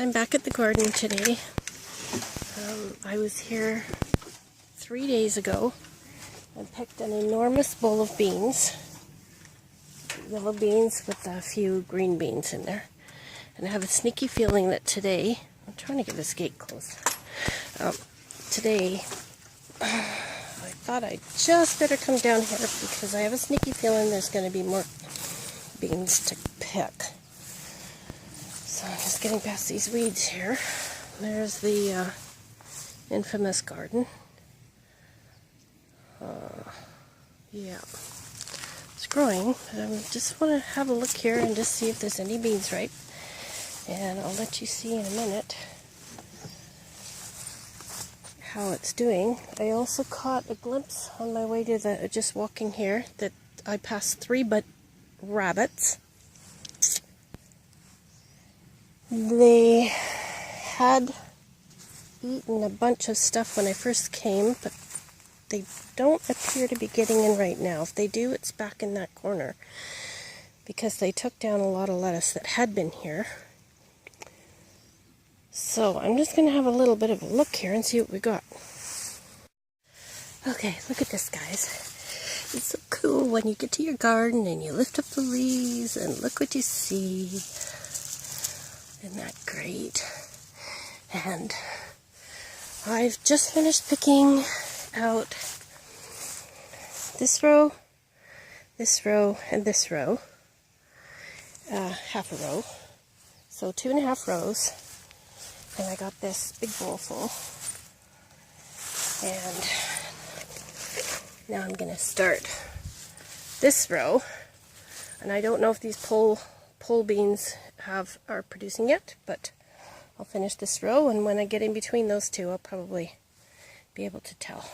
I'm back at the garden today. I was here 3 days ago and picked an enormous bowl of beans. Yellow beans with a few green beans in there. And I have a sneaky feeling that today, I'm trying to get this gate closed. Today, I thought I'd just better come down here because I have a sneaky feeling there's going to be more beans to pick. So I'm just getting past these weeds here. There's the infamous garden. Yeah, it's growing. I just want to have a look here and just see if there's any beans ripe. And I'll let you see in a minute how it's doing. I also caught a glimpse on my way to the, just walking here, that I passed 3 rabbits. They had eaten a bunch of stuff when I first came, but they don't appear to be getting in right now. If they do, it's back in that corner because they took down a lot of lettuce that had been here. So I'm just going to have a little bit of a look here and see what we got. Okay, look at this, guys. It's so cool when you get to your garden and you lift up the leaves and look what you see. Isn't that great? And I've just finished picking out this row, and this row. Half a row. So 2.5 rows. And I got this big bowl full. And now I'm going to start this row. And I don't know if these pole beans are producing yet, but I'll finish this row, and when I get in between those two, I'll probably be able to tell.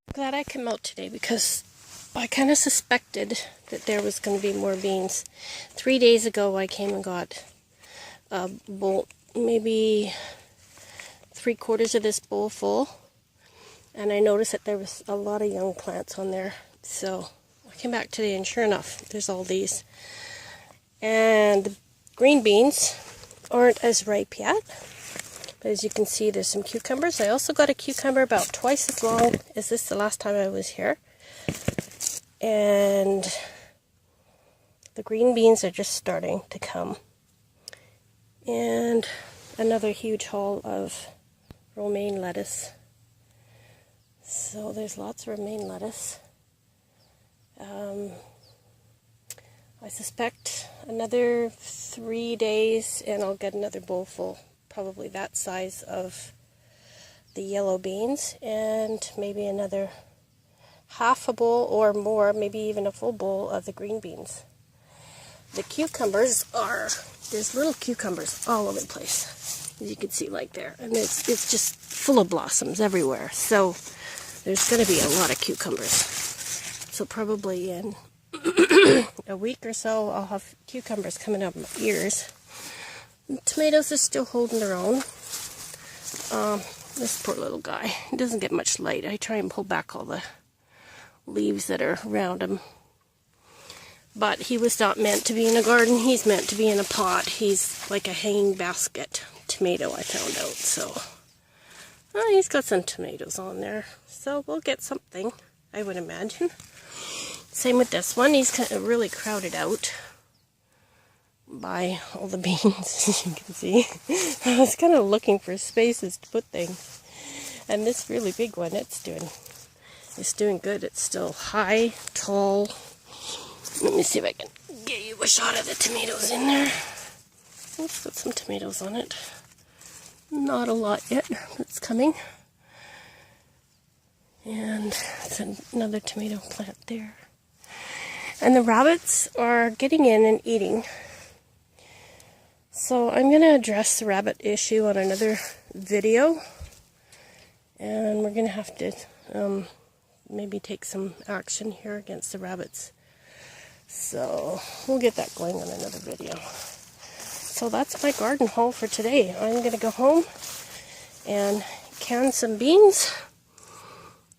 I'm glad I came out today because I kind of suspected that there was going to be more beans. 3 days ago, I came and got a bowl, maybe 3/4 of this bowl full, and I noticed that there was a lot of young plants on there. So I came back today, and sure enough, there's all these. And the green beans aren't as ripe yet, but as you can see, there's some cucumbers. I also got a cucumber about twice as long as this the last time I was here. And the green beans are just starting to come. And another huge haul of romaine lettuce. So there's lots of romaine lettuce. I suspect another 3 days and I'll get another bowl full, probably that size of the yellow beans, and maybe another half a bowl or more, maybe even a full bowl of the green beans. The cucumbers there's little cucumbers all over the place, as you can see like there, and it's just full of blossoms everywhere, so there's going to be a lot of cucumbers. So probably in a week or so, I'll have cucumbers coming up my ears. And tomatoes are still holding their own. This poor little guy, he doesn't get much light. I try and pull back all the leaves that are around him. But he was not meant to be in a garden. He's meant to be in a pot. He's like a hanging basket tomato, I found out. So he's got some tomatoes on there. So we'll get something, I would imagine. Same with this one. He's kind of really crowded out by all the beans, as you can see. I was kind of looking for spaces to put things. And this really big one, it's doing good. It's still high, tall. Let me see if I can get you a shot of the tomatoes in there. Let's put some tomatoes on it. Not a lot yet. It's coming. And it's another tomato plant there. And the rabbits are getting in and eating. So I'm going to address the rabbit issue on another video. And we're going to have to maybe take some action here against the rabbits. So we'll get that going on another video. So that's my garden haul for today. I'm going to go home and can some beans.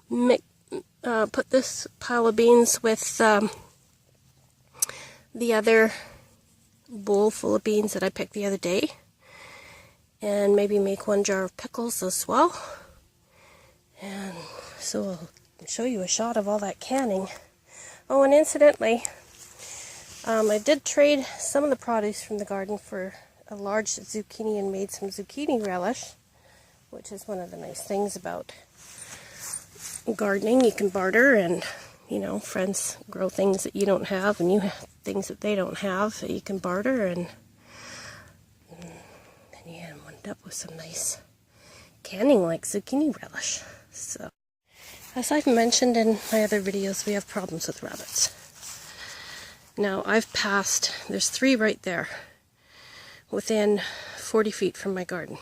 Put this pile of beans with the other bowl full of beans that I picked the other day, and maybe make 1 jar of pickles as well. And so I'll show you a shot of all that canning. Oh, and incidentally, I did trade some of the produce from the garden for a large zucchini and made some zucchini relish, which is one of the nice things about gardening. You can barter, and you know, friends grow things that you don't have, and you have things that they don't have that you can barter, and then you end up with some nice canning like zucchini relish. So, as I've mentioned in my other videos, we have problems with rabbits. Now, I've passed, there's 3 right there, within 40 feet from my garden.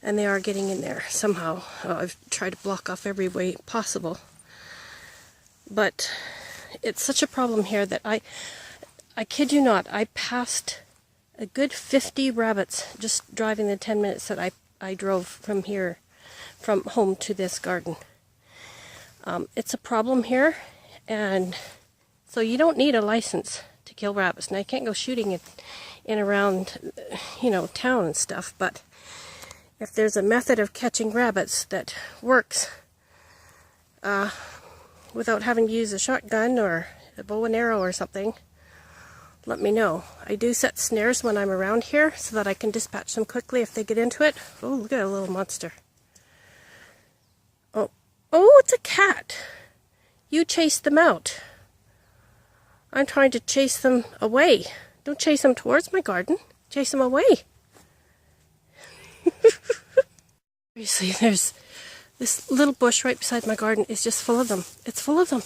And they are getting in there somehow. I've tried to block off every way possible. But it's such a problem here that I kid you not, I passed a good 50 rabbits just driving the 10 minutes that I drove from here, from home to this garden. It's a problem here, and so you don't need a license to kill rabbits. And I can't go shooting in around, you know, town and stuff, but if there's a method of catching rabbits that works without having to use a shotgun or a bow and arrow or something, let me know. I do set snares when I'm around here so that I can dispatch them quickly if they get into it. Oh, look at a little monster. Oh, it's a cat. You chased them out. I'm trying to chase them away. Don't chase them towards my garden. Chase them away. Seriously, there's this little bush right beside my garden is just full of them. It's full of them.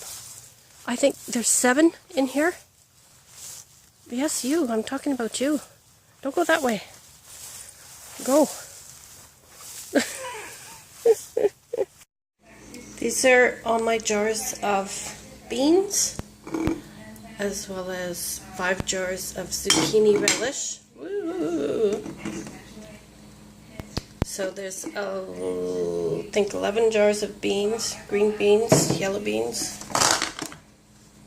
I think there's 7 in here. Yes, you. I'm talking about you. Don't go that way. Go. These are all my jars of beans, as well as 5 jars of zucchini relish. Woo! So there's, I think 11 jars of beans, green beans, yellow beans.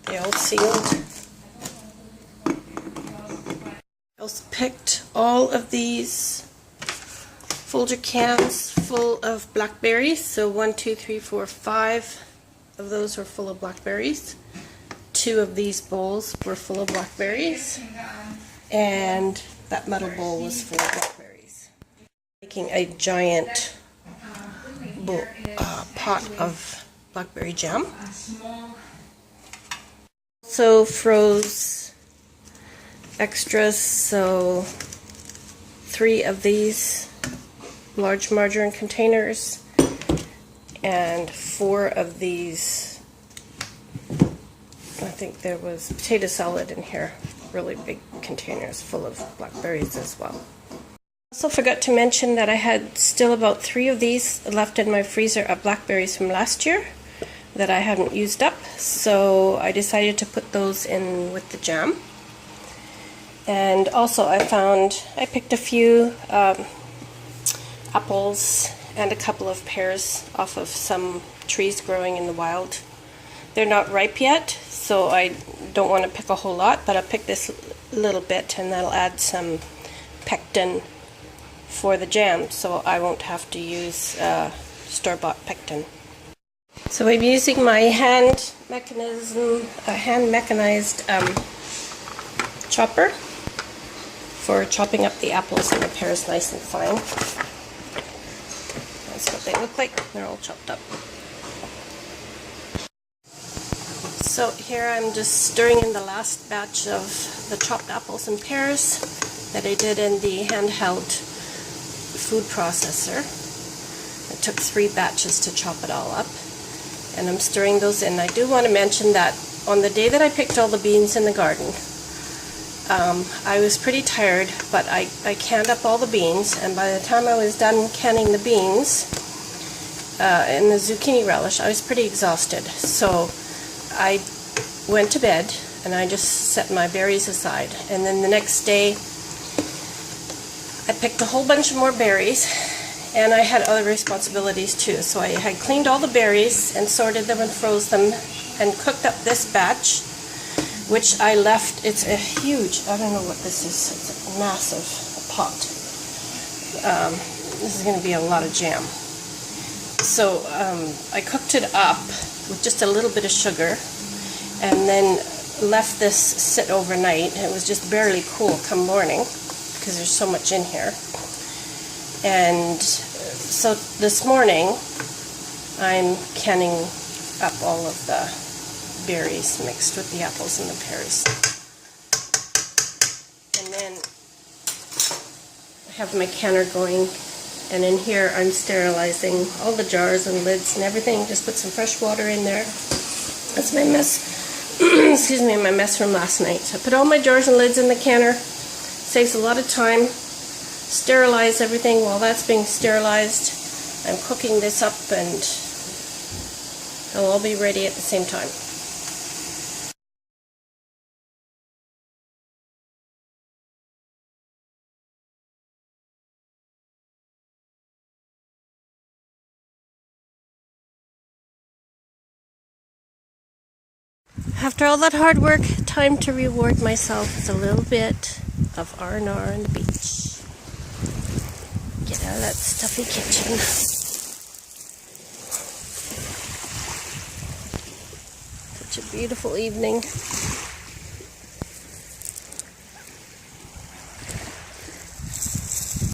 They all sealed. I also picked all of these Folger cans full of blackberries. So 1, 2, 3, 4, 5 of those were full of blackberries. 2 of these bowls were full of blackberries. And that metal bowl was full of blackberries. Making a giant bowl, pot of blackberry jam. So froze extras, so 3 of these large margarine containers and 4 of these, I think there was potato salad in here, really big containers full of blackberries as well. Also forgot to mention that I had still about 3 of these left in my freezer of blackberries from last year that I hadn't used up, so I decided to put those in with the jam. And also I picked a few apples and a couple of pears off of some trees growing in the wild. They're not ripe yet, so I don't want to pick a whole lot, but I'll pick this little bit, and that'll add some pectin for the jam, so I won't have to use store-bought pectin. So I'm using my hand mechanized chopper for chopping up the apples and the pears nice and fine. That's what they look like. They're all chopped up. So here I'm just stirring in the last batch of the chopped apples and pears that I did in the handheld food processor. It took 3 batches to chop it all up, and I'm stirring those in. I do want to mention that on the day that I picked all the beans in the garden, I was pretty tired, but I canned up all the beans, and by the time I was done canning the beans and the zucchini relish, I was pretty exhausted. So I went to bed and I just set my berries aside, and then the next day I picked a whole bunch of more berries, and I had other responsibilities too. So I had cleaned all the berries and sorted them and froze them and cooked up this batch. which I left. It's a huge, I don't know what this is, it's a massive pot. This is going to be a lot of jam. So I cooked it up with just a little bit of sugar and then left this sit overnight. It was just barely cool come morning because there's so much in here. And so this morning I'm canning up all of the berries mixed with the apples and the pears. And then I have my canner going, and in here I'm sterilizing all the jars and lids and everything. Just put some fresh water in there. That's my mess. Excuse me, my mess from last night. So I put all my jars and lids in the canner. Saves a lot of time. Sterilize everything. While that's being sterilized, I'm cooking this up and they'll all be ready at the same time. After all that hard work, time to reward myself with a little bit of R&R on the beach. Get out of that stuffy kitchen. Such a beautiful evening.